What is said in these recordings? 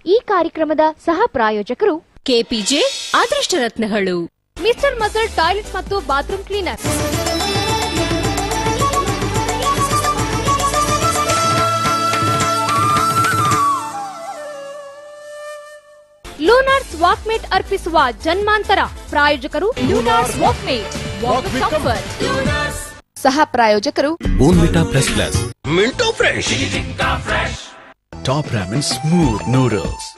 ಈ ಕಾರ್ಯಕ್ರಮದ ಸಹ ಪ್ರಾಯೋಜಕರು ಕೆಪಿಜೆ ಅದೃಷ್ಟ ರತ್ನಗಳು, ಮಿಸ್ಟರ್ ಮಸಲ್ ಟಾಯ್ಲೆಟ್ ಮತ್ತು ಬಾತ್ರೂಮ್ ಕ್ಲೀನರ್, ಲೂನಾರ್ಸ್ ವಾಕ್ಮೇಟ್ ಅರ್ಪಿಸುವ ಜನ್ಮಾಂತರ. ಪ್ರಾಯೋಜಕರು Lunars Walkmate, walk with comfort. ಸಹ ಪ್ರಾಯೋಜಕರು Bournvita plus plus, Minto fresh, top Ramen smooth noodles.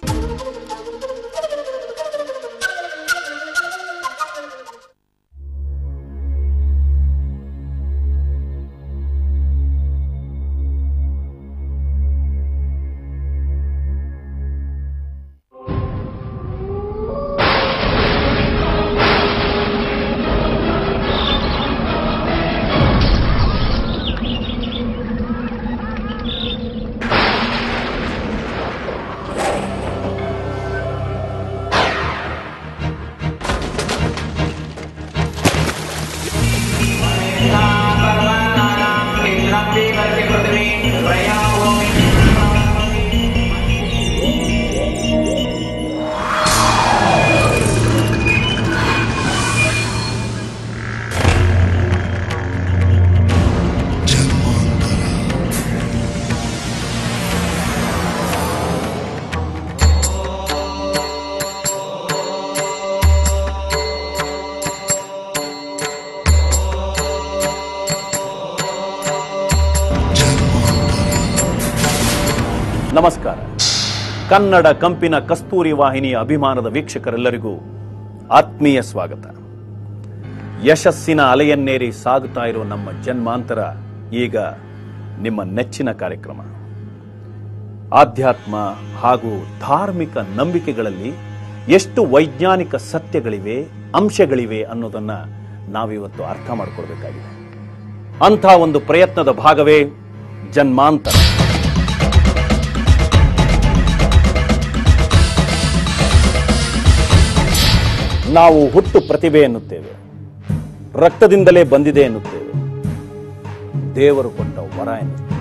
ನಮಸ್ಕಾರ. ಕನ್ನಡ ಕಂಪಿನ ಕಸ್ತೂರಿ ವಾಹಿನಿಯ ಅಭಿಮಾನದ ವೀಕ್ಷಕರೆಲ್ಲರಿಗೂ ಆತ್ಮೀಯ ಸ್ವಾಗತ. ಯಶಸ್ಸಿನ ಅಲೆಯನ್ನೇರಿ ಸಾಗುತ್ತಾ ಇರುವ ನಮ್ಮ ಜನ್ಮಾಂತರ ಈಗ ನಿಮ್ಮ ನೆಚ್ಚಿನ ಕಾರ್ಯಕ್ರಮ. ಆಧ್ಯಾತ್ಮ ಹಾಗೂ ಧಾರ್ಮಿಕ ನಂಬಿಕೆಗಳಲ್ಲಿ ಎಷ್ಟು ವೈಜ್ಞಾನಿಕ ಸತ್ಯಗಳಿವೆ, ಅಂಶಗಳಿವೆ ಅನ್ನೋದನ್ನ ನಾವಿವತ್ತು ಅರ್ಥ ಮಾಡಿಕೊಳ್ಬೇಕಾಗಿದೆ. ಅಂಥ ಒಂದು ಪ್ರಯತ್ನದ ಭಾಗವೇ ಜನ್ಮಾಂತರ. ನಾವು ಹುಟ್ಟು ಪ್ರತಿಭೆ ಎನ್ನುತ್ತೇವೆ, ರಕ್ತದಿಂದಲೇ ಬಂದಿದೆ ಎನ್ನುತ್ತೇವೆ, ದೇವರು ಕೊಟ್ಟ ವರ ಎನ್ನುತ್ತೇವೆ.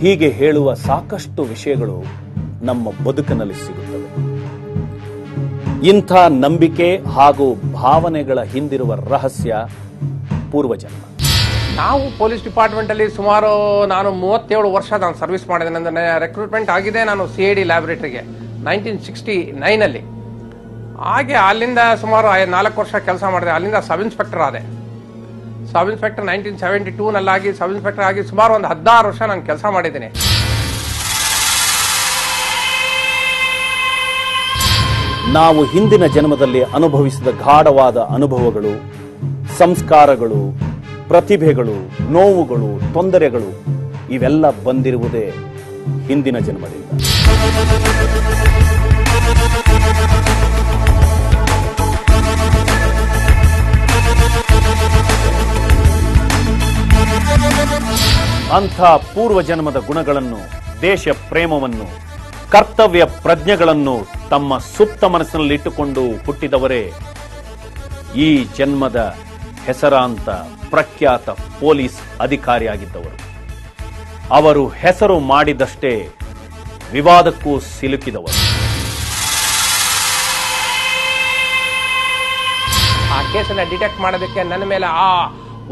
ಹೀಗೆ ಹೇಳುವ ಸಾಕಷ್ಟು ವಿಷಯಗಳು ನಮ್ಮ ಬದುಕಿನಲ್ಲಿ ಸಿಗುತ್ತವೆ. ಇಂಥ ನಂಬಿಕೆ ಹಾಗೂ ಭಾವನೆಗಳ ಹಿಂದಿರುವ ರಹಸ್ಯ ಪೂರ್ವಜನ್ಮ. ನಾವು ಪೊಲೀಸ್ ಡಿಪಾರ್ಟ್ಮೆಂಟ್ ಅಲ್ಲಿ ಸುಮಾರು ನಾನು 37 ವರ್ಷ ನಾನು ಸರ್ವಿಸ್ ಮಾಡಿದೆ. ನನ್ನ ರೆಕ್ರೂಟ್ಮೆಂಟ್ ಆಗಿದೆ ನಾನು CID ಲ್ಯಾಬೊರೇಟರಿಗೆ 1969 ಅಲ್ಲಿ. ಹಾಗೆ ಅಲ್ಲಿಂದ ಸುಮಾರು 4 ವರ್ಷ ಕೆಲಸ ಮಾಡಿದೆ. ಅಲ್ಲಿಂದ ಸಬ್ ಇನ್ಸ್ಪೆಕ್ಟರ್ ಆದೆ. ಸಬ್ ಇನ್ಸ್ಪೆಕ್ಟರ್ 1972 ನಲ್ಲಾಗಿ ಸಬ್ ಇನ್ಸ್ಪೆಕ್ಟರ್ ಆಗಿ ಸುಮಾರು ಒಂದು 16 ವರ್ಷ ನಾನು ಕೆಲಸ ಮಾಡಿದ್ದೀನಿ. ನಾವು ಹಿಂದಿನ ಜನ್ಮದಲ್ಲಿ ಅನುಭವಿಸಿದ ಗಾಢವಾದ ಅನುಭವಗಳು, ಸಂಸ್ಕಾರಗಳು, ಪ್ರತಿಭೆಗಳು, ನೋವುಗಳು, ತೊಂದರೆಗಳು ಇವೆಲ್ಲ ಬಂದಿರುವುದೇ ಹಿಂದಿನ ಜನ್ಮದಿಂದ. ಅಂಥ ಪೂರ್ವಜನ್ಮದ ಗುಣಗಳನ್ನು, ದೇಶ ಪ್ರೇಮವನ್ನು, ಕರ್ತವ್ಯ ಪ್ರಜ್ಞೆಗಳನ್ನು ತಮ್ಮ ಸುಪ್ತ ಮನಸ್ಸಿನಲ್ಲಿಟ್ಟುಕೊಂಡು ಹುಟ್ಟಿದವರೇ ಈ ಜನ್ಮದ ಹೆಸರಾಂತ ಪ್ರಖ್ಯಾತ ಪೊಲೀಸ್ ಅಧಿಕಾರಿಯಾಗಿದ್ದವರು. ಅವರು ಹೆಸರು ಮಾಡಿದಷ್ಟೇ ವಿವಾದಕ್ಕೂ ಸಿಲುಕಿದವರು. ಆ ಕೇಸನ್ನ ಡಿಟೆಕ್ಟ್ ಮಾಡೋದಕ್ಕೆ ನನ್ನ ಮೇಲೆ ಆ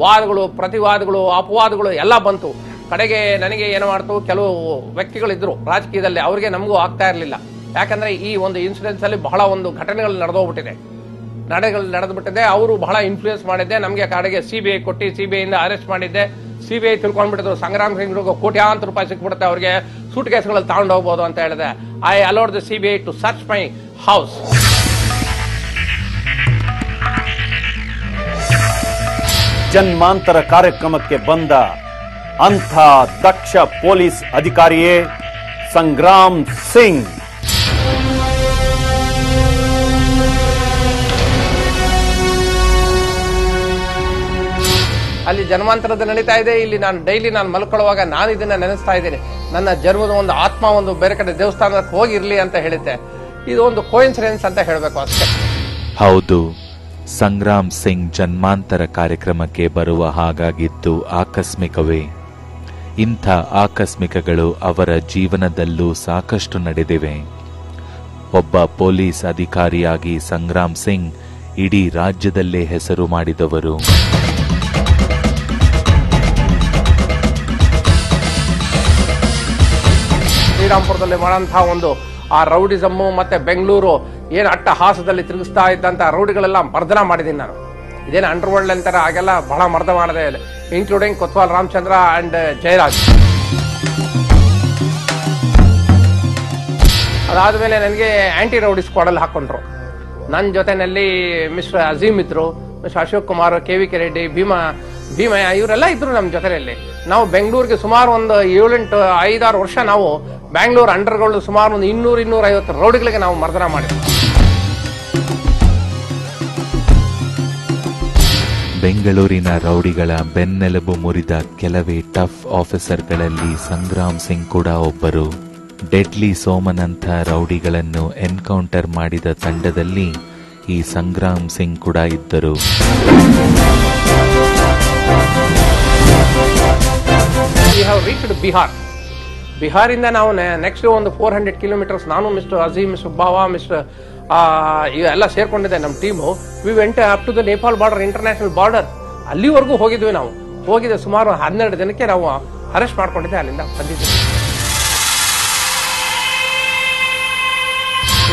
ವಾದಗಳು, ಪ್ರತಿವಾದಗಳು, ಅಪವಾದಗಳು ಎಲ್ಲ ಬಂತು. ಕಡೆಗೆ ನನಗೆ ಏನು ಮಾಡ್ತು, ಕೆಲವು ವ್ಯಕ್ತಿಗಳಿದ್ರು ರಾಜಕೀಯದಲ್ಲಿ, ಅವರಿಗೆ ನಮಗೂ ಆಗ್ತಾ ಇರಲಿಲ್ಲ. ಯಾಕಂದ್ರೆ ಈ ಒಂದು ಇನ್ಸಿಡೆನ್ಸ್ ಅಲ್ಲಿ ಬಹಳ ಒಂದು ಘಟನೆಗಳು ನಡೆದ್ಬಿಟ್ಟಿದೆ. ಅವರು ಬಹಳ ಇನ್ಫ್ಲೂಯೆನ್ಸ್ ಮಾಡಿದ್ದೆ. ನಮಗೆ ಕಡೆಗೆ CBI ಕೊಟ್ಟು CBI ಇಂದ ಅರೆಸ್ಟ್ ಮಾಡಿದ್ದೆ. CBI ತಿಳ್ಕೊಂಡ್ಬಿಟ್ಟಿದ್ರು ಸಂಗ್ರಾಮ್ ಸಿಂಗ್ ಕೋಟ್ಯಾಂತರ ರೂಪಾಯಿ ಸಿಕ್ಬಿಡುತ್ತೆ, ಅವ್ರಿಗೆ ಸೂಟ್ ಕೇಸ್ಗಳಲ್ಲಿ ತಗೊಂಡು ಹೋಗ್ಬೋದು ಅಂತ ಹೇಳಿದೆ. I allowed the CBI to search my house. Janmantara ಕಾರ್ಯಕ್ರಮಕ್ಕೆ ಬಂದ ಅಂಥ ದಕ್ಷ ಪೊಲೀಸ್ ಅಧಿಕಾರಿಯೇ ಸಂಗ್ರಾಮ್ ಸಿಂಗ್. ಅಲ್ಲಿ ಜನ್ಮಾಂತರದ ನಡೀತಾ ಇದೆ. ಇಲ್ಲಿ ನಾನು ಡೈಲಿ ನಾನು ಮಲ್ಕೊಳ್ಳುವಾಗ ನಾನು ಇದನ್ನ ನೆನೆಸ್ತಾ ಇದ್ದೀನಿ. ನನ್ನ ಜನ್ಮದ ಒಂದು ಆತ್ಮ ಒಂದು ಬೇರೆ ಕಡೆ ದೇವಸ್ಥಾನಕ್ಕೆ ಹೋಗಿರ್ಲಿ ಅಂತ ಹೇಳಿದ್ದೆ. ಇದು ಒಂದು ಕೋಇನ್ಸಿಡೆನ್ಸ್ ಅಂತ ಹೇಳಬೇಕು ಅಷ್ಟೇ. ಹೌದು, ಸಂಗ್ರಾಮ್ ಸಿಂಗ್ ಜನ್ಮಾಂತರ ಕಾರ್ಯಕ್ರಮಕ್ಕೆ ಬರುವ ಹಾಗಾಗಿದ್ದು ಆಕಸ್ಮಿಕವೇ. ಇಂಥ ಆಕಸ್ಮಿಕಗಳು ಅವರ ಜೀವನದಲ್ಲೂ ಸಾಕಷ್ಟು ನಡೆದಿವೆ. ಒಬ್ಬ ಪೊಲೀಸ್ ಅಧಿಕಾರಿಯಾಗಿ ಸಂಗ್ರಾಮ್ ಸಿಂಗ್ ಇಡೀ ರಾಜ್ಯದಲ್ಲೇ ಹೆಸರು ಮಾಡಿದವರು. ಶ್ರೀರಾಮ್ಪುರದಲ್ಲಿ ಮಾಡುವಂತಹ ಒಂದು ಆ ರೌಡಿಸಮ್ಮು ಮತ್ತೆ ಬೆಂಗಳೂರು ಏನು ಅಟ್ಟಹಾಸದಲ್ಲಿ ತಿರುಗಿಸ್ತಾ ಇದ್ದಂತ ರೌಡಿಗಳೆಲ್ಲ ಮರ್ದನ ಮಾಡಿದ್ದೀನಿ ನಾನು. ಇದೇನು ಅಂಡರ್ ವರ್ಲ್ಡ್ ಅಂತಾರೆ, ಹಾಗೆಲ್ಲ ಬಹಳ ಮರ್ದ ಮಾಡಿದೆ, including Kotwal Ramachandra and Jayaraj. ಅದಾದ್ಮೇಲೆ ನನಗೆ ಆಂಟಿ ರೌಡಿ ಸ್ಕ್ವಾಡಲ್ಲಿ ಹಾಕೊಂಡ್ರು. ನನ್ನ ಜೊತೆನಲ್ಲಿ ಮಿಸ್ಟರ್ ಅಜೀಮ್ ಇದ್ರು, ಮಿಸ್ಟರ್ ಅಶೋಕ್ ಕುಮಾರ್, KVK ರೆಡ್ಡಿ, ಭೀಮಯ್ಯ ಇವರೆಲ್ಲ ಇದ್ರು ನಮ್ಮ ಜೊತೆಯಲ್ಲಿ. ನಾವು ಬೆಂಗಳೂರಿಗೆ ಸುಮಾರು ಒಂದು 7-8-5-6 ವರ್ಷ ನಾವು ಬ್ಯಾಂಗ್ಳೂರ್ ಅಂಡರ್ಗಳು ಸುಮಾರು ಒಂದು 200-250 ರೌಡಿಗಳಿಗೆ ನಾವು ಮರ್ದನ ಮಾಡಿದ್ವಿ. ಬೆಂಗಳೂರಿನ ರೌಡಿಗಳ ಬೆನ್ನೆಲುಬು ಮುರಿದ ಕೆಲವೇ ಟಫ್ ಆಫೀಸರ್ಗಳಲ್ಲಿ ಸಂಗ್ರಾಮ್ ಸಿಂಗ್ ಕೂಡ ಒಬ್ಬರು. ಡೆಡ್ಲಿ ಸೋಮನಂಥ ರೌಡಿಗಳನ್ನು ಎನ್ಕೌಂಟರ್ ಮಾಡಿದ ತಂಡದಲ್ಲಿ ಈ ಸಂಗ್ರಾಮ್ ಸಿಂಗ್ ಕೂಡ ಇದ್ದರು. ಬಿಹಾರಿಂದ ನಾವು ನೆಕ್ಸ್ಟ್ ಒಂದು 400 ಕಿಲೋಮೀಟರ್ಸ್ ನಾನು mister Azeem, mister Bava, mister ಎಲ್ಲ ಸೇರ್ಕೊಂಡಿದ್ದೆ ನಮ್ಮ team. We went up to the Nepal border, international border. ಅಲ್ಲಿವರೆಗೂ ಹೋಗಿದ್ವಿ ನಾವು. ಹೋಗಿದ್ದೆ ಸುಮಾರು 12 ಜನಕ್ಕೆ ನಾವು ಅರೆಸ್ಟ್ ಮಾಡ್ಕೊಂಡಿದ್ದೆ, ಅಲ್ಲಿಂದ ಬಂದಿದ್ದೆ.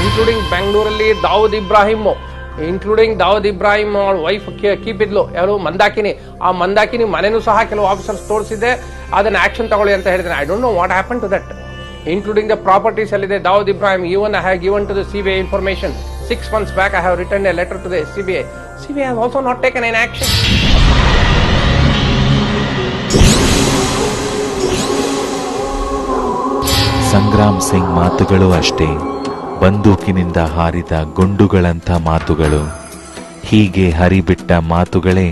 ಇನ್ಕ್ಲೂಡಿಂಗ್ ಬೆಂಗಳೂರಲ್ಲಿ ದಾವೂದ್ ಇಬ್ರಾಹಿಂ ಅವಳ ವೈಫ್ ಕೀಪಿದ್ಲು, ಯಾರು ಮಂದಾಕಿನಿ. ಆ ಮಂದಾಕಿನಿ ಮನೆನೂ ಸಹ ಕೆಲವು ಆಫೀಸರ್ಸ್ ತೋರಿಸಿದ್ದೆ, ಅದನ್ನ ಆಕ್ಷನ್ ತಗೊಳ್ಳಿ ಅಂತ ಹೇಳಿದ್ರೆ. I don't know what happen to that. Including the properties ಅಲ್ಲಿದೆ Dawood Ibrahim. Even I have given to the CBI information. 6 months back I have written a letter to the CBI. CBI has also not taken an action. Sangram Singh ಮಾತುಗಳು ಅಷ್ಟೇ, ಬಂದೂಕಿನಿಂದ ಹಾರಿದ ಗುಂಡುಗಳಂಥ ಮಾತುಗಳು. ಹೀಗೆ ಹರಿಬಿಟ್ಟ ಮಾತುಗಳೇ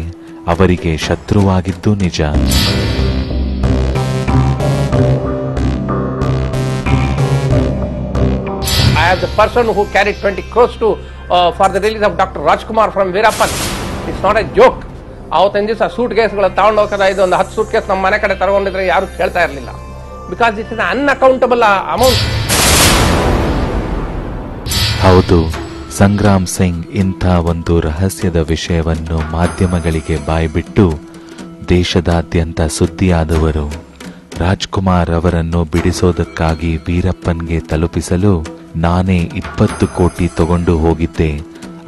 ಅವರಿಗೆ ಶತ್ರುವಾಗಿದ್ದು ನಿಜ. I am the person who carried 20 crores for the release of Dr. Rajkumar from Veerappan. It's not a joke. ಅವತ್ತಿನ ದಿವಸ suit ಕೇಸ್ಗಳು ತಗೊಂಡು ಹೋಗೋದ, ಇದು ಒಂದು 10 ಸೂಟ್ ಕೇಸ್ ನಮ್ಮ ಮನೆ ಕಡೆ ತಗೊಂಡಿದ್ರೆ ಯಾರು ಕೇಳ್ತಾ ಇರಲಿಲ್ಲ. Because it is unaccountable amount. ಹೌದು, ಸಂಗ್ರಾಮ್ ಸಿಂಗ್ ಇಂಥ ಒಂದು ರಹಸ್ಯದ ವಿಷಯವನ್ನು ಮಾಧ್ಯಮಗಳಿಗೆ ಬಾಯ್ಬಿಟ್ಟು ದೇಶದಾದ್ಯಂತ ಸುದ್ದಿಯಾದವರು. ರಾಜ್ಕುಮಾರ್ ಅವರನ್ನು ಬಿಡಿಸೋದಕ್ಕಾಗಿ ವೀರಪ್ಪನ್ಗೆ ತಲುಪಿಸಲು ನಾನೇ 20 ಕೋಟಿ ತಗೊಂಡು ಹೋಗಿದ್ದೆ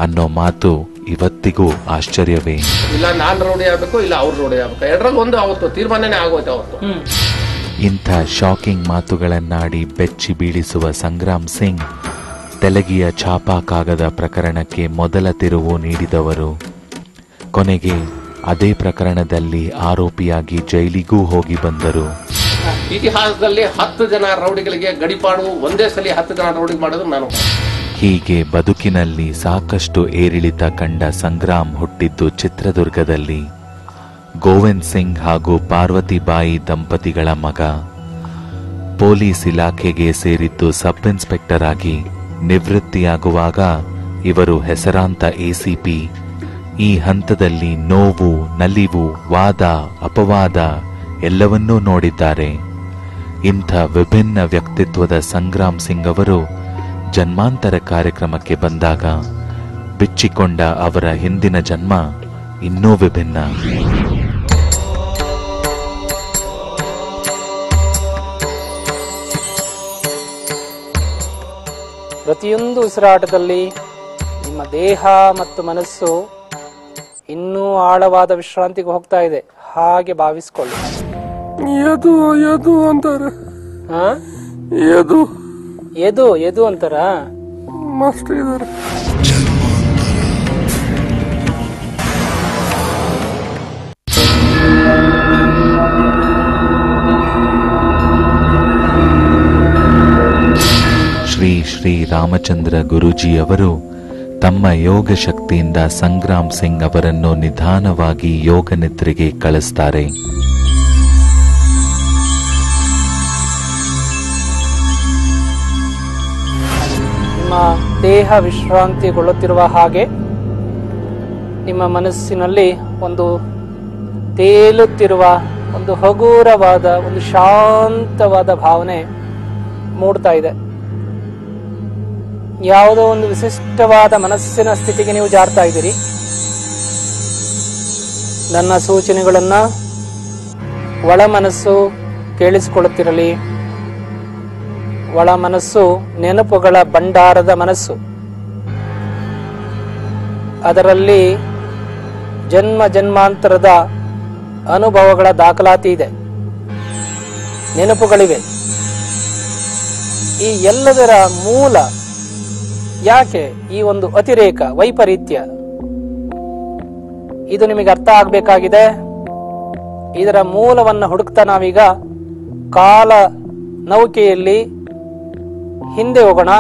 ಅನ್ನೋ ಮಾತು ಇವತ್ತಿಗೂ ಆಶ್ಚರ್ಯವೇ. ಇಲ್ಲ ನಾನು ರೌಡಿ ಆಗಬೇಕು, ಇಲ್ಲ ಅವ್ರು ರೌಡಿ ಆಗಬೇಕು, ಎರಡರಲ್ಲಿ ಒಂದು ಅವತ್ತು ತೀರ್ಮಾನನೇ ಆಗೋಯ್ತು ಅವತ್ತು. ಇಂಥ ಶಾಕಿಂಗ್ ಮಾತುಗಳನ್ನಾಡಿ ಬೆಚ್ಚಿ ಬೀಳಿಸುವ ಸಂಗ್ರಾಮ್ ಸಿಂಗ್ ತೆಲಗಿಯ ಛಾಪಾ ಕಾಗದ ಪ್ರಕರಣಕ್ಕೆ ಮೊದಲ ತಿರುವು ನೀಡಿದವರು. ಕೊನೆಗೆ ಅದೇ ಪ್ರಕರಣದಲ್ಲಿ ಆರೋಪಿಯಾಗಿ ಜೈಲಿಗೂ ಹೋಗಿ ಬಂದರು. ಇತಿಹಾಸದಲ್ಲಿ 10 ಜನ ರೌಡಿಗಳಿಗೆ ಗಡಿಪಾಡು, ಒಂದೇ ಸಲ 10 ಜನ ರೌಡಿ ಮಾಡೋದು ನಾನು. ಹೀಗೆ ಬದುಕಿನಲ್ಲಿ ಸಾಕಷ್ಟು ಏರಿಳಿತ ಕಂಡ ಸಂಗ್ರಾಮ್ ಹುಟ್ಟಿದ್ದು ಚಿತ್ರದುರ್ಗದಲ್ಲಿ. ಗೋವಿಂದ್ ಸಿಂಗ್ ಹಾಗೂ ಪಾರ್ವತಿಬಾಯಿ ದಂಪತಿಗಳ ಮಗ. ಪೊಲೀಸ್ ಇಲಾಖೆಗೆ ಸೇರಿದ್ದು ಸಬ್ ಇನ್ಸ್ಪೆಕ್ಟರ್ ಆಗಿ ನಿವೃತ್ತಿಯಾಗುವಾಗ ಇವರು ಹೆಸರಾಂತ ACP. ಈ ಹಂತದಲ್ಲಿ ನೋವು, ನಲಿವು, ವಾದ, ಅಪವಾದ ಎಲ್ಲವನ್ನೂ ನೋಡಿದ್ದಾರೆ. ಇಂಥ ವಿಭಿನ್ನ ವ್ಯಕ್ತಿತ್ವದ ಸಂಗ್ರಾಮ್ ಸಿಂಗ್ ಅವರು ಜನ್ಮಾಂತರ ಕಾರ್ಯಕ್ರಮಕ್ಕೆ ಬಂದಾಗ ಬಿಚ್ಚಿಕೊಂಡ ಅವರ ಹಿಂದಿನ ಜನ್ಮ ಇನ್ನೂ ವಿಭಿನ್ನ. ಪ್ರತಿಯೊಂದು ಉಸಿರಾಟದಲ್ಲಿ ನಿಮ್ಮ ದೇಹ ಮತ್ತು ಮನಸ್ಸು ಇನ್ನೂ ಆಳವಾದ ವಿಶ್ರಾಂತಿಗೆ ಹೋಗ್ತಾ ಇದೆ, ಹಾಗೆ ಭಾವಿಸ್ಕೊಳ್ಳಿ. ಎದು ಅಂತಾರೆ. ಎದು ಅಂತಾರ ಮಸ್ತ್ ಇದಾರೆ. ಶ್ರೀ ರಾಮಚಂದ್ರ ಗುರೂಜಿಯವರು ತಮ್ಮ ಯೋಗ ಶಕ್ತಿಯಿಂದ ಸಂಗ್ರಾಮ್ ಸಿಂಗ್ ಅವರನ್ನು ನಿಧಾನವಾಗಿ ಯೋಗ ನಿದ್ರೆಗೆ ಕಳಿಸ್ತಾರೆ. ನಿಮ್ಮ ದೇಹ ವಿಶ್ರಾಂತಿಗೊಳ್ಳುತ್ತಿರುವ ಹಾಗೆ ನಿಮ್ಮ ಮನಸ್ಸಿನಲ್ಲಿ ಒಂದು ತೇಲುತ್ತಿರುವ ಒಂದು ಹಗುರವಾದ, ಒಂದು ಶಾಂತವಾದ ಭಾವನೆ ಮೂಡ್ತಾ ಇದೆ. ಯಾವುದೋ ಒಂದು ವಿಶಿಷ್ಟವಾದ ಮನಸ್ಸಿನ ಸ್ಥಿತಿಗೆ ನೀವು ಜಾರ್ತಾ ಇದ್ದೀರಿ. ನನ್ನ ಸೂಚನೆಗಳನ್ನ ಒಳ ಮನಸ್ಸು ಕೇಳಿಸಿಕೊಳ್ಳುತ್ತಿರಲಿ. ಒಳ ಮನಸ್ಸು ನೆನಪುಗಳ ಭಂಡಾರದ ಮನಸ್ಸು. ಅದರಲ್ಲಿ ಜನ್ಮ ಜನ್ಮಾಂತರದ ಅನುಭವಗಳ ದಾಖಲಾತಿ ಇದೆ, ನೆನಪುಗಳಿವೆ. ಈ ಎಲ್ಲದರ ಮೂಲ ಯಾಕೆ ಈ ಒಂದು ಅತಿರೇಕ ವೈಪರೀತ್ಯ? ಇದು ನಿಮಗೆ ಅರ್ಥ ಆಗ್ಬೇಕಾಗಿದೆ. ಇದರ ಮೂಲವನ್ನು ಹುಡುಕ್ತಾ ನಾವೀಗ ಕಾಲ ನೌಕೆಯಲ್ಲಿ ಹಿಂದೆ ಹೋಗೋಣ.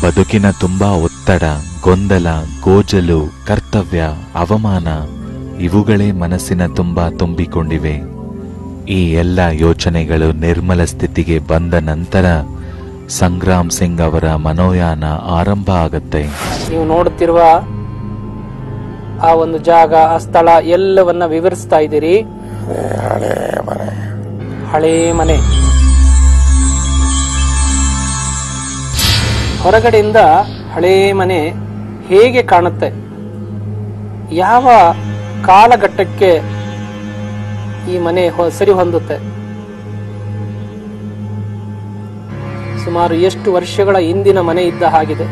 ಬದುಕಿನ ತುಂಬಾ ಒತ್ತಡ, ಗೊಂದಲ, ಗೋಜಲು, ಕರ್ತವ್ಯ, ಅವಮಾನ ಇವುಗಳೇ ಮನಸ್ಸಿನ ತುಂಬಾ ತುಂಬಿಕೊಂಡಿವೆ. ಈ ಎಲ್ಲ ಯೋಚನೆಗಳು ನಿರ್ಮಲ ಸ್ಥಿತಿಗೆ ಬಂದ ನಂತರ ಸಂಗ್ರಾಮ್ ಸಿಂಗ್ ಅವರ ಮನೋಯಾನ ಆರಂಭ ಆಗತ್ತೆ. ನೀವು ನೋಡುತ್ತಿರುವ ಆ ಒಂದು ಜಾಗ, ಆ ಸ್ಥಳ ಎಲ್ಲವನ್ನ ವಿವರಿಸ್ತಾ ಇದ್ದೀರಿ. ಹಳೇ ಮನೆ. ಹೊರಗಡೆಯಿಂದ ಹಳೇ ಮನೆ ಹೇಗೆ ಕಾಣುತ್ತೆ? ಯಾವ ಕಾಲಘಟ್ಟಕ್ಕೆ ಈ ಮನೆ ಸರಿ ಹೊಂದುತ್ತೆ? ಸುಮಾರು ಎಷ್ಟು ವರ್ಷಗಳ ಹಿಂದಿನ ಮನೆ ಇದ್ದ ಹಾಗಿದೆ.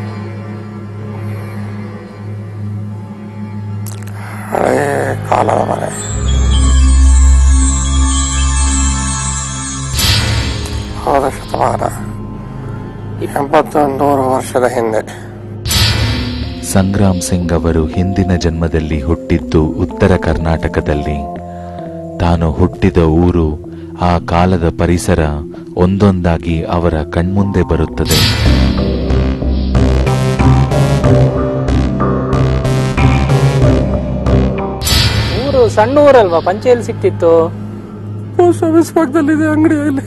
ಹಳೆಯ ಕಾಲದ ಮನೆ. ಹೋದ ಶತಮಾನ 81 ವರ್ಷದ ಹಿಂದೆ. ಸಂಗ್ರಾಮ್ ಸಿಂಗ್ ಅವರು ಹಿಂದಿನ ಜನ್ಮದಲ್ಲಿ ಹುಟ್ಟಿದ್ದು ಉತ್ತರ ಕರ್ನಾಟಕದಲ್ಲಿ. ತಾನು ಹುಟ್ಟಿದ ಊರು, ಆ ಕಾಲದ ಪರಿಸರ ಒಂದೊಂದಾಗಿ ಅವರ ಕಣ್ಮುಂದೆ ಬರುತ್ತದೆ. ಊರು ಸಣ್ಣ ಊರಲ್ವಾ? ಪಂಚಾಯಲ್ ಸಿಕ್ತಿತ್ತು. ಪೋಸ್ಟ್ ಆಫೀಸ್ ಪಕ್ಕದಲ್ಲಿದೆ ಅಂಗಡಿಯಲ್ಲಿ.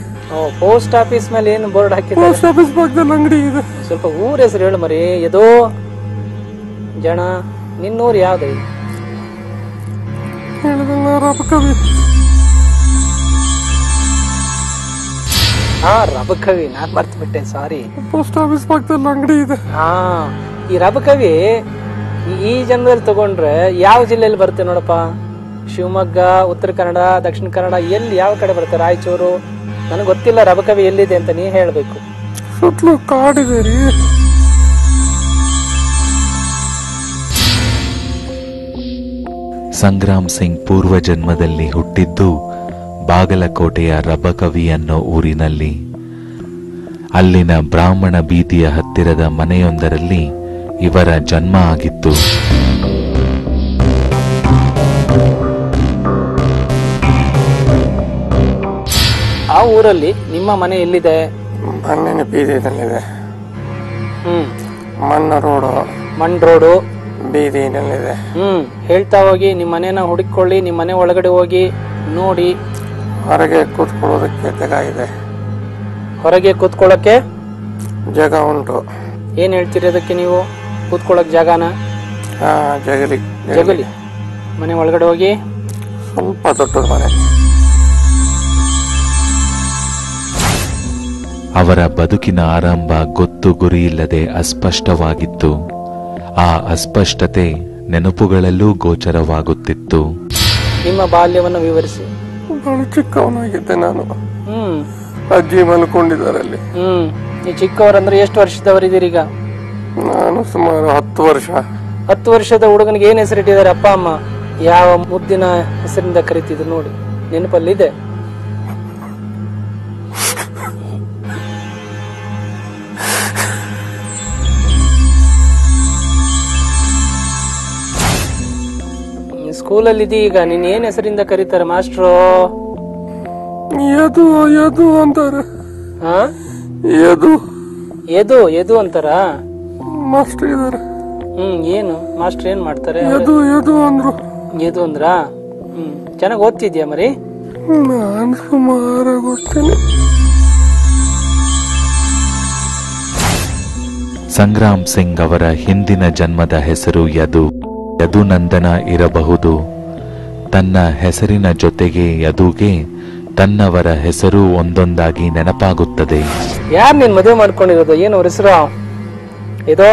ಪೋಸ್ಟ್ ಆಫೀಸ್ ಮೇಲೆ ಏನು ಬೋರ್ಡ್ ಹಾಕಿದ್ದಾರೆ? ಪೋಸ್ಟ್ ಆಫೀಸ್ ಪಕ್ಕದಲ್ಲಿ ಅಂಗಡಿ ಇದೆ. ಸ್ವಲ್ಪ ಊರ ಹೆಸರು ಹೇಳು ಮರಿ. ಎದೋ ಜನ. ನಿನ್ನೂರು ಯಾವ್ದು? ರಬಕವಿ. ನಾನ್ ಮರ್ತು ಬಿಟ್ಟೆ, ಸಾರಿ. ಪೋಸ್ಟ್ ಆಫೀಸ್ ಪಕ್ಕದಲ್ಲಿ ಅಂಗಡಿ ಇದೆ. ಈ ರಬಕವಿ ಈ ಜನ್ಮದಲ್ಲಿ ತಗೊಂಡ್ರೆ ಯಾವ ಜಿಲ್ಲೆಯಲ್ಲಿ ಬರುತ್ತೆ ನೋಡಪ್ಪ? ಶಿವಮೊಗ್ಗ, ಉತ್ತರ ಕನ್ನಡ, ದಕ್ಷಿಣ ಕನ್ನಡ, ಎಲ್ಲಿ ಯಾವ ಕಡೆ ಬರುತ್ತೆ? ರಾಯಚೂರು. ನನಗೆ ಗೊತ್ತಿಲ್ಲ ರಬಕವಿ ಎಲ್ಲಿದೆ ಅಂತ, ನೀ ಹೇಳ್ಬೇಕು. ಸುತ್ತಲೂ ಕಾಡಿದೆ ರೀ. ಸಂಗ್ರಾಮ್ ಸಿಂಗ್ ಪೂರ್ವ ಜನ್ಮದಲ್ಲಿ ಹುಟ್ಟಿದ್ದು ಬಾಗಲಕೋಟೆಯ ರಬಕವಿ ಅನ್ನೋ ಊರಿನಲ್ಲಿ. ಅಲ್ಲಿನ ಬ್ರಾಹ್ಮಣ ಬೀದಿಯ ಹತ್ತಿರದ ಮನೆಯೊಂದರಲ್ಲಿ ಇವರ ಜನ್ಮ ಆಗಿತ್ತು. ಆ ಊರಲ್ಲಿ ನಿಮ್ಮ ಮನೆ ಎಲ್ಲಿದೆ? ಮಣ್ಣಿನ ಬೀದಿನಲ್ಲಿದೆ. ಮಣ್ ರೋಡು ಬೀದಿನಲ್ಲಿದೆ. ಹೇಳ್ತಾ ಹೋಗಿ. ನಿಮ್ಮ ಮನೆನ ಹುಡುಕೊಳ್ಳಿ. ನಿಮ್ಮ ಮನೆ ಒಳಗಡೆ ಹೋಗಿ ನೋಡಿ. ಹೊರಗೆ ಕೂತ್ಕೊಳ್ಳೋದಕ್ಕೆ ಜಾಗ ಇದೆ. ಹೊರಗೆ ಕೂತ್ಕೊಳ್ಳಕ್ಕೆ ಜಾಗ ಉಂಟು. ಏನ್ ಹೇಳ್ತೀರಿ ಅದಕ್ಕೆ ನೀವು? ಕೂತ್ಕೊಳ್ಳಕ್ ಜಾಗನ? ಜಗಲಿ. ಮನೆ ಒಳಗಡೆ ಹೋಗಿ. ಸ್ವಲ್ಪ ದೊಡ್ಡ ಮನೆ. ಅವರ ಬದುಕಿನ ಆರಂಭ ಗೊತ್ತು ಗುರಿ ಇಲ್ಲದೆ ಅಸ್ಪಷ್ಟವಾಗಿತ್ತು. ಆ ಅಸ್ಪಷ್ಟತೆ ನೆನಪುಗಳಲ್ಲೂ ಗೋಚರವಾಗುತ್ತಿತ್ತು. ನಿಮ್ಮ ಬಾಲ್ಯವನ್ನು ವಿವರಿಸಿ. ಬಹಳ ಚಿಕ್ಕವನಾಗಿದ್ದೆ ನಾನು. ಅಜ್ಜಿ ಮಲ್ಕೊಂಡಿದ್ದಾರೆ ಅಲ್ಲಿ. ಈ ಚಿಕ್ಕವರಂದ್ರೆ ಎಷ್ಟು ವರ್ಷದವರಿದ್ದೀರೀಗ? ನಾನು ಸುಮಾರು 10 ವರ್ಷ. 10 ವರ್ಷದ ಹುಡುಗನಿಗೆ ಏನ್ ಹೆಸರಿಟ್ಟಿದ್ದಾರೆ ಅಪ್ಪ ಅಮ್ಮ? ಯಾವ ಮುದ್ದಿನ ಹೆಸರಿಂದ ಕರೀತಿದ್ರು ನೋಡಿ, ನೆನಪಲ್ಲಿದೆ? ಸ್ಕೂಲಲ್ಲಿ ಇದೀಗ ನೀನ್ ಏನ್ ಹೆಸರಿಂದ ಕರೀತಾರೆ ಮಾಸ್ಟ್ರು? ಯದು ಅಂತಾರ. ಯದು ಅಂತಾರ ಮಾಸ್ಟರ್ ಇದಾರೆ. ಏನು ಮಾಸ್ಟರ್ ಏನ್ ಮಾಡ್ತಾರೆ? ಯದು ಅಂದ್ರು. ಯದು ಅಂದ್ರ? ಚೆನ್ನಾಗಿ ಓದ್ತಿದ್ಯಾ ಮರಿ? ನಾನು ಸುಮಾರಾಗಿ ಓದ್ತೇನೆ. ಸಂಗ್ರಾಮ್ ಸಿಂಗ್ ಅವರ ಹಿಂದಿನ ಜನ್ಮದ ಹೆಸರು ಯದುನಂದನ ಇರಬಹುದು. ತನ್ನ ಹೆಸರಿನ ಜೊತೆಗೆ ಯದುಗೆ ತನ್ನವರ ಹೆಸರು ಒಂದೊಂದಾಗಿ ನೆನಪಾಗುತ್ತದೆ. ಯಾರು ನೀನ್ ಮದುವೆ ಮಾಡ್ಕೊಂಡಿರೋದು? ಏನು ಅವ್ರ ಹೆಸರು? ಇದು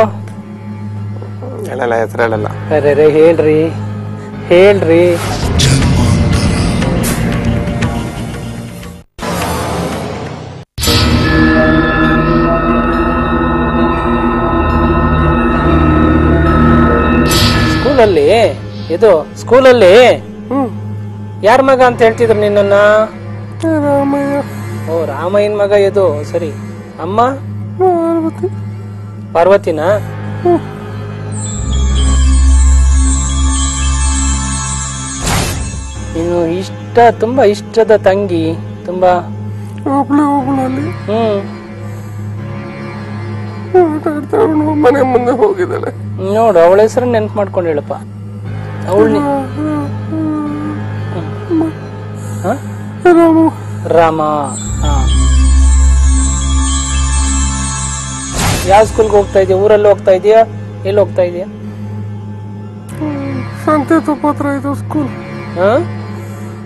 ಹೆಸರೇಳಲ್ಲ. ಅರೆ ಹೇಳ್ರಿ ಹೇಳ್ರಿ. ಸ್ಕೂಲಲ್ಲಿ ಇದು ಸ್ಕೂಲಲ್ಲಿ ಯಾರ ಮಗ ಅಂತ ಹೇಳ್ತಿದ್ರು ನಿನ್ನ? ಓ ರಾಮಯ್ಯನ ಮಗ ಇದು. ಸರಿ. ಅಮ್ಮ ಪಾರ್ವತಿನ? ನೀನು ತುಂಬಾ ಇಷ್ಟದ ತಂಗಿ, ತುಂಬಾ ಮನೆ ಮುಂದೆ ಹೋಗಿದ್ದಾಳೆ ನೋಡು. ಅವಳ ಹೆಸರು ನೆನ್ಪು ಮಾಡ್ಕೊಂಡು ಹೇಳಪ್ಪ. ಅವಳು ರಾಮ. ಯಾವ ಸ್ಕೂಲ್ಗೆ ಹೋಗ್ತಾ ಇದೀಯ? ಊರಲ್ಲಿ ಹೋಗ್ತಾ ಇದೀಯಾ? ಎಲ್ಲಿ ಹೋಗ್ತಾ ಇದೀಯಾ? ಸಂತೆ ತಪ್ಪು ಹತ್ರ ಇದು ಸ್ಕೂಲ್.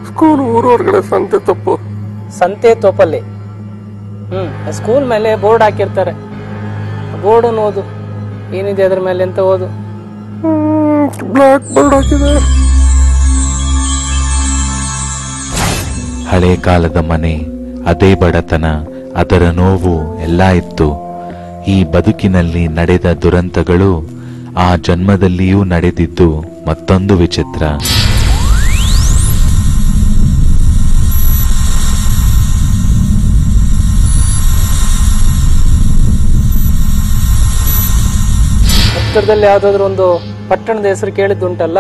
ಸ್ಕೂಲ್ ಊರೊಳಗಡೆ ಸಂತೆ ತಪ್ಪು. ಸಂತೆ ತೋಪಲ್ಲಿ ಸ್ಕೂಲ್ ಮೇಲೆ ಬೋರ್ಡ್ ಹಾಕಿರ್ತಾರೆ. ಬೋರ್ಡ್ ಓದು, ಏನಿದೆ ಅದ್ರ ಮೇಲೆ ಅಂತ ಓದು. ಬ್ಲಾಕ್ ಬೋರ್ಡ್ ಹಾಕಿದೆ. ಹಳೆ ಕಾಲದ ಮನೆ, ಅದೇ ಬಡತನ, ಅದರ ನೋವು ಎಲ್ಲ ಇತ್ತು. ಈ ಬದುಕಿನಲ್ಲಿ ನಡೆದ ದುರಂತಗಳು ಆ ಜನ್ಮದಲ್ಲಿಯೂ ನಡೆದಿದ್ದು ಮತ್ತೊಂದು ವಿಚಿತ್ರ. ಹತ್ತಿರದಲ್ಲಿ ಯಾವ್ದಾದ್ರು ಒಂದು ಪಟ್ಟಣದ ಹೆಸರು ಕೇಳಿದ್ದುಂಟಲ್ಲ,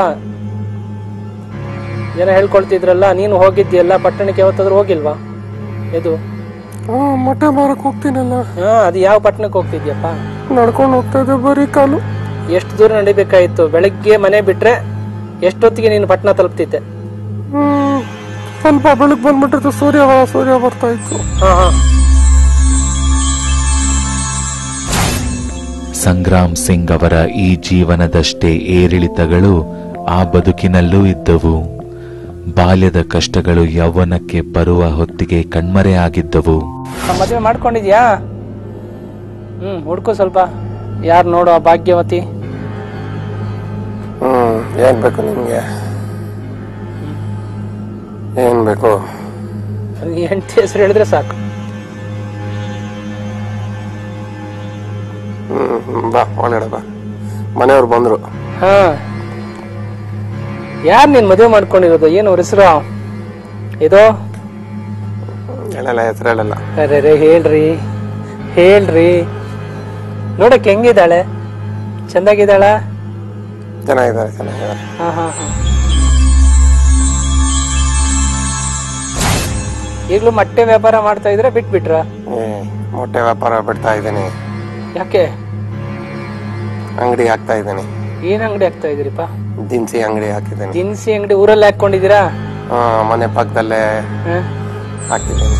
ಜನ ಹೇಳ್ಕೊಳ್ತಿದ್ರಲ್ಲ. ನೀನು ಹೋಗಿದ್ಯಲ್ಲ ಪಟ್ಟಣಕ್ಕೆ, ಯಾವತ್ತಾದ್ರೂ ಹೋಗಿಲ್ವಾ? ಇದು ಮೊಟ್ಟೆ ಮಾರಕ್ ಹೋಗ್ತೀನಲ್ಲ. ಅದು ಯಾವ ಪಟ್ಟಣಕ್ಕೆ ಹೋಗ್ತಿದ್ಯಪ್ಪ? ನಡ್ಕೊಂಡು ಹೋಗ್ತಾ ಇದ್ದೆ ಬರೀ ಕಾಲು. ಎಷ್ಟು ದೂರ ನಡಿಬೇಕಾಯ್ತು? ಬೆಳಗ್ಗೆ ಮನೆ ಬಿಟ್ರೆ ಎಷ್ಟೊತ್ತಿಗೆ ನೀನು ಪಟ್ಟಣ ತಲುಪ್ತಿದ್ದೆ? ಸ್ವಲ್ಪ ಬೆಳಗ್ಗೆ ಬಂದ್ಬಿಟ್ಟಿತ್ತು, ಸೂರ್ಯ ಬರ್ತಾ ಇತ್ತು. ಸಂಗ್ರಾಮ್ ಸಿಂಗ್ ಅವರ ಈ ಜೀವನದಷ್ಟೇ ಏರಿಳಿತಗಳು ಆ ಬದುಕಿನಲ್ಲೂ ಇದ್ದವು. ಬಾಲ್ಯದ ಕಷ್ಟಗಳು ಯೌವನಕ್ಕೆ ಬರುವ ಹೊತ್ತಿಗೆ ಕಣ್ಮರೆಯಾಗಿದ್ದವು. ಮದುವೆ ಮಾಡ್ಕೊಂಡಿದ್ಯಾ? ಹುಡ್ಕು ಸ್ವಲ್ಪ. ಯಾರು ನೋಡು ಆ ಭಾಗ್ಯವತಿ. ಏನ್ ಬೇಕು ನಿಮ್ಗೆ? ಏನ್ ಬೇಕು? ಹೆಂಡತಿ ಹೆಸರು ಹೇಳಿದ್ರೆ ಸಾಕು. ಬಾ ಒಳ್ಳೆ ಬಾ. ಮನೆಯವ್ರು ಬಂದ್ರು. ಯಾರು ನೀನ್ ಮದುವೆ ಮಾಡ್ಕೊಂಡಿರೋದು? ಏನು ಅವ್ರ ಹೆಸರು? ಇದು ಹೆಸರೇಳಲ್ಲ. ಅರೆ ಹೇಳ್ರಿ ಹೇಳ್ರಿ. ನೋಡಕ್ಕೆ ಹೆಂಗಿದ್ದಾಳೆ? ಚೆನ್ನಾಗಿದ್ದಾಳ? ಚೆನ್ನಾಗಿದ್ದಾರೆ. ಈಗ್ಲೂ ಮೊಟ್ಟೆ ವ್ಯಾಪಾರ ಮಾಡ್ತಾ ಇದ್ರೆ ಬಿಟ್ಬಿಟ್ರ? ಮೊಟ್ಟೆ ವ್ಯಾಪಾರ ಬಿಡ್ತಾ ಇದ್ದೀನಿ. ಯಾಕೆ? ಅಂಗಡಿ ಹಾಕ್ತಾ ಇದ್ದೀನಿ. ಏನ್ ಅಂಗಡಿ ಹಾಕ್ತಾ ಇದೀರಿಪ್ಪ? ದಿನಸಿ ಅಂಗಡಿ ಹಾಕಿದ್ದೀನಿ. ದಿನಸಿ ಅಂಗಡಿ ಊರಲ್ಲಿ ಹಾಕೊಂಡಿದ್ದೀರಾ? ಮನೆ ಪಕ್ಕದಲ್ಲೇ ಹಾಕಿದ್ದೀನಿ.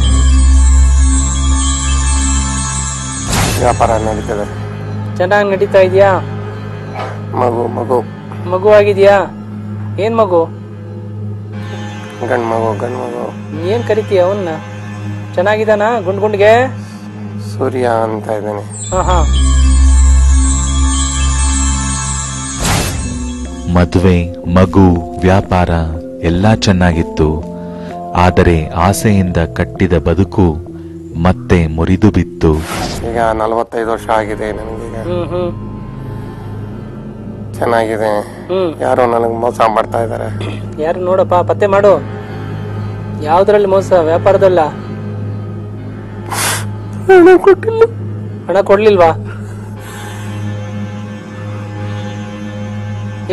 ವ್ಯಾಪಾರ ನಡೀತದೆ. ಚೆನ್ನಾಗಿ ನಡೀತಾ ಇದೆಯಾ? ಮಗು ಆಗಿದ್ಯಾ? ಏನ್ ಮಗು? ಗಂಡ್ ಮಗು. ಏನ್ ಕರಿತೀಯ ಅವನ್ನ? ಚೆನ್ನಾಗಿದ್ದಾನ ಗುಂಡ್ಗೆ? ಸೂರ್ಯ ಅಂತ ಇದ್ದೀನಿ. ಮದುವೆ, ಮಗು, ವ್ಯಾಪಾರ ಎಲ್ಲ ಚೆನ್ನಾಗಿತ್ತು. ಆದರೆ ಆಸೆಯಿಂದ ಕಟ್ಟಿದ ಬದುಕು ಮತ್ತೆ ಮುರಿದು ಬಿತ್ತು. ಈಗ 45 ವರ್ಷ ಆಗಿದೆ ನನಗೀಗ. ಚೆನ್ನಾಗಿದೆ. ಯಾರೋ ನನಗೆ ಮೋಸ ಮಾಡ್ತಾ ಇದ್ದಾರೆ. ಯಾರು? ನೋಡಪ್ಪ ಪತ್ತೆ ಮಾಡು. ಯಾವ್ದ್ರಲ್ಲಿ ಮೋಸ? ವ್ಯಾಪಾರದಲ್ಲ? ಹಣ ಕೊಡ್ಲಿಲ್ವಾ?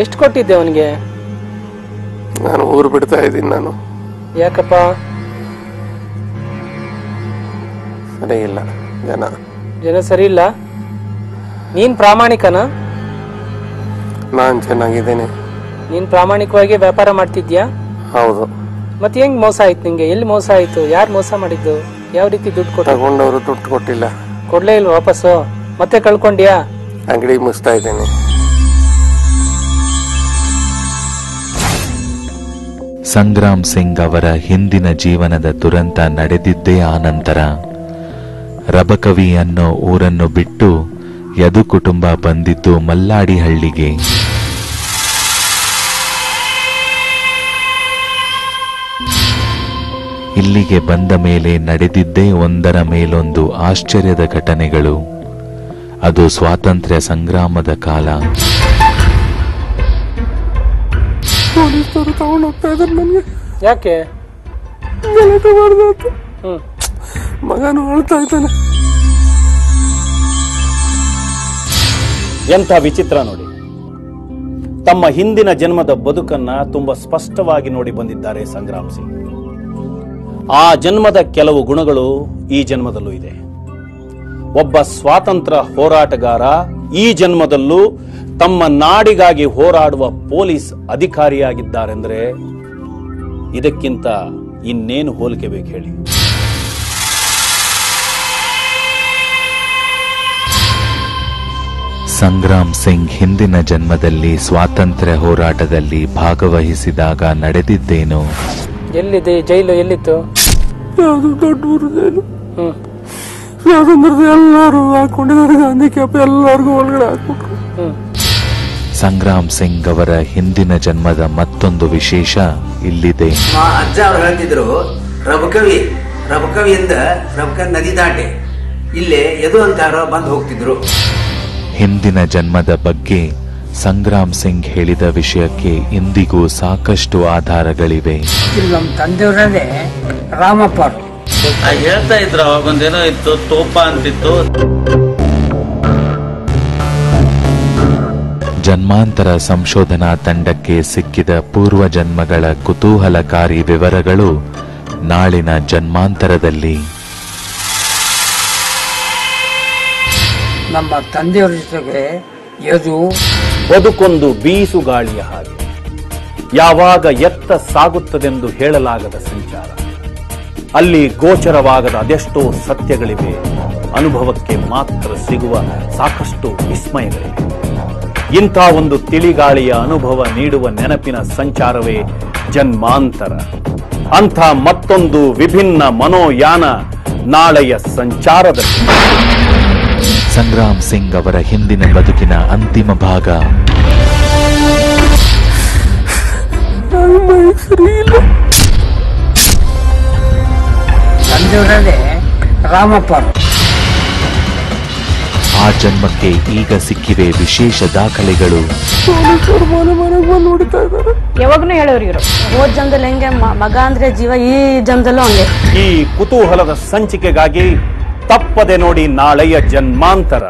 ಎಷ್ಟು ಕೊಟ್ಟಿದ್ದೆ ಅವನಿಗೆ? ನಾನು ಊರು ಬಿಡ್ತಾ ಇದ್ದೀನಿ. ನಾನು ಯಾಕಪ್ಪ? ಸರಿ ಇಲ್ಲ. ಜನ ಸರಿ ಇಲ್ಲ. ನೀನ್ ಪ್ರಾಮಾಣಿಕನ? ನಾನ್ ಚೆನ್ನಾಗಿದ್ದೇನೆ. ನೀನ್ ಪ್ರಾಮಾಣಿಕವಾಗಿ ವ್ಯಾಪಾರ ಮಾಡ್ತಿದ್ಯಾ? ಹೌದು. ಮತ್ತೆ ಹೆಂಗ್ ಮೋಸ ಆಯ್ತು ನಿಂಗೆ? ಎಲ್ಲಿ ಮೋಸ ಆಯ್ತು? ಯಾರು ಮೋಸ ಮಾಡಿದ್ದು? ಯಾವ ರೀತಿ ದುಡ್ಡು ಕೊಟ್ಟು? ತಗೊಂಡವರು ದುಡ್ಡು ಕೊಟ್ಟಿಲ್ಲ. ಕೊಡ್ಲೇ ಇಲ್ವಾ ವಾಪಸ್ಸು? ಮತ್ತೆ ಕಳ್ಕೊಂಡ್ಯಾ? ಅಂಗಡಿ ಮುಚ್ತಾ ಇದ್ದೇನೆ. ಸಂಗ್ರಾಮ್ ಸಿಂಗ್ ಅವರ ಹಿಂದಿನ ಜೀವನದ ದುರಂತ ನಡೆದಿದ್ದೇ ಆ ನಂತರ. ರಬಕವಿ ಅನ್ನೋ ಊರನ್ನು ಬಿಟ್ಟು ಯದು ಕುಟುಂಬ ಬಂದಿದ್ದು ಮಲ್ಲಾಡಿಹಳ್ಳಿಗೆ. ಇಲ್ಲಿಗೆ ಬಂದ ಮೇಲೆ ನಡೆದಿದ್ದೇ ಒಂದರ ಮೇಲೊಂದು ಆಶ್ಚರ್ಯದ ಘಟನೆಗಳು. ಅದು ಸ್ವಾತಂತ್ರ್ಯ ಸಂಗ್ರಾಮದ ಕಾಲ. ಪೊಲೀಸರು ತಗೊಂಡು ಹೋಗ್ತಾ ಇದ್ದಾರೆ ನನಗೆ. ಯಾಕೆ? ಗಲಾಟೆ ಮಾಡ್ದಾತು. ಮಗನು ಅಳ್ತಾ ಇದ್ದಾನೆ. ಎಂಥ ವಿಚಿತ್ರ ನೋಡಿ. ತಮ್ಮ ಹಿಂದಿನ ಜನ್ಮದ ಬದುಕನ್ನ ತುಂಬಾ ಸ್ಪಷ್ಟವಾಗಿ ನೋಡಿ ಬಂದಿದ್ದಾರೆ ಸಂಗ್ರಾಮ್ ಸಿಂಗ್. ಆ ಜನ್ಮದ ಕೆಲವು ಗುಣಗಳು ಈ ಜನ್ಮದಲ್ಲೂ ಇದೆ. ಒಬ್ಬ ಸ್ವಾತಂತ್ರ್ಯ ಹೋರಾಟಗಾರ ಈ ಜನ್ಮದಲ್ಲೂ ತಮ್ಮ ನಾಡಿಗಾಗಿ ಹೋರಾಡುವ ಪೊಲೀಸ್ ಅಧಿಕಾರಿಯಾಗಿದ್ದಾರೆಂದ್ರೆ ಇದಕ್ಕಿಂತ ಇನ್ನೇನು ಹೋಲಿಕೆ ಬೇಕು ಹೇಳಿ. ಸಂಗ್ರಾಮ್ ಸಿಂಗ್ ಹಿಂದಿನ ಜನ್ಮದಲ್ಲಿ ಸ್ವಾತಂತ್ರ್ಯ ಹೋರಾಟದಲ್ಲಿ ಭಾಗವಹಿಸಿದಾಗ ನಡೆದಿದ್ದೇನು? ಎಲ್ಲಿದೆ ಜೈಲು? ಎಲ್ಲಿತ್ತು? ಯಾವುದು ದೊಡ್ಡ ಊರು ಜೈಲು. ಸ್ವಾತಂತ್ರ್ಯದ ಎಲ್ಲರೂ ಹಾಕೊಂಡಿದ್ದಾರೆ. ಗಾಂಧಿ ಕ್ಯಾಪ್ ಎಲ್ಲರಿಗೂ ಒಳಗಡೆ ಹಾಕ್ಬಿಟ್ರು. ಸಂಗ್ರಾಮ್ ಸಿಂಗ್ ಅವರ ಹಿಂದಿನ ಜನ್ಮದ ಮತ್ತೊಂದು ವಿಶೇಷ ಇಲ್ಲಿದೆ. ಅಜ್ಜ ಅವ್ರು ಹೇಳ್ತಿದ್ರು, ರಬಕವಿಯಿಂದ ನದಿ ದಾಟೆ ಇಲ್ಲೇ ಯದು ಅಂತಾರೋ ಬಂದು ಹೋಗ್ತಿದ್ರು. ಹಿಂದಿನ ಜನ್ಮದ ಬಗ್ಗೆ ಸಂಗ್ರಾಮ್ ಸಿಂಗ್ ಹೇಳಿದ ವಿಷಯಕ್ಕೆ ಇಂದಿಗೂ ಸಾಕಷ್ಟು ಆಧಾರಗಳಿವೆ. ನಮ್ಮ ತಂದೆಯವರೇ ರಾಮಪ್ಪ ಹೇಳ್ತಾ ಇದ್ರು, ಅವಾಗೊಂದೇನೋ ಇತ್ತು, ತೋಪ ಅಂತಿತ್ತು. ಜನ್ಮಾಂತರ ಸಂಶೋಧನಾ ತಂಡಕ್ಕೆ ಸಿಕ್ಕಿದ ಪೂರ್ವ ಜನ್ಮಗಳ ಕುತೂಹಲಕಾರಿ ವಿವರಗಳು ನಾಳಿನ ಜನ್ಮಾಂತರದಲ್ಲಿ. ನಮ್ಮ ತಂದೆಯವರ ಜೊತೆಗೆ ಯದು ಬದುಕೊಂದು ಬೀಸುಗಾಳಿಯ ಹಾಗೆ, ಯಾವಾಗ ಎತ್ತ ಸಾಗುತ್ತದೆಂದು ಹೇಳಲಾಗದ ಸಂಚಾರ. ಅಲ್ಲಿ ಗೋಚರವಾಗದ ಅದೆಷ್ಟೋ ಸತ್ಯಗಳಿವೆ. ಅನುಭವಕ್ಕೆ ಮಾತ್ರ ಸಿಗುವ ಸಾಕಷ್ಟು ವಿಸ್ಮಯಗಳಿವೆ. ಇಂಥ ಒಂದು ತಿಳಿಗಾಳಿಯ ಅನುಭವ ನೀಡುವ ನೆನಪಿನ ಸಂಚಾರವೇ ಜನ್ಮಾಂತರ. ಅಂಥ ಮತ್ತೊಂದು ವಿಭಿನ್ನ ಮನೋಯಾನ ನಾಳೆಯ ಸಂಚಾರದಲ್ಲಿ. ಸಂಗ್ರಾಮ್ ಸಿಂಗ್ ಅವರ ಹಿಂದಿನ ಬದುಕಿನ ಅಂತಿಮ ಭಾಗ. ತಂದೆಯವರೇ ರಾಮಪ್ಪ. ಆ ಜನ್ಮಕ್ಕೆ ಈಗ ಸಿಕ್ಕಿವೆ ವಿಶೇಷ ದಾಖಲೆಗಳು. ಯಾವಾಗ್ಲೂ ಹೇಳೋರು ಇವರು, ಹೋದ್ ಜನ್ಮದಲ್ಲಿ ಹೆಂಗೆ ಮಗ ಅಂದ್ರೆ ಜೀವ, ಈ ಜನ್ಮದಲ್ಲೂ ಹಂಗೆ. ಈ ಕುತೂಹಲದ ಸಂಚಿಕೆಗಾಗಿ ತಪ್ಪದೆ ನೋಡಿ ನಾಳೆಯ ಜನ್ಮಾಂತರ.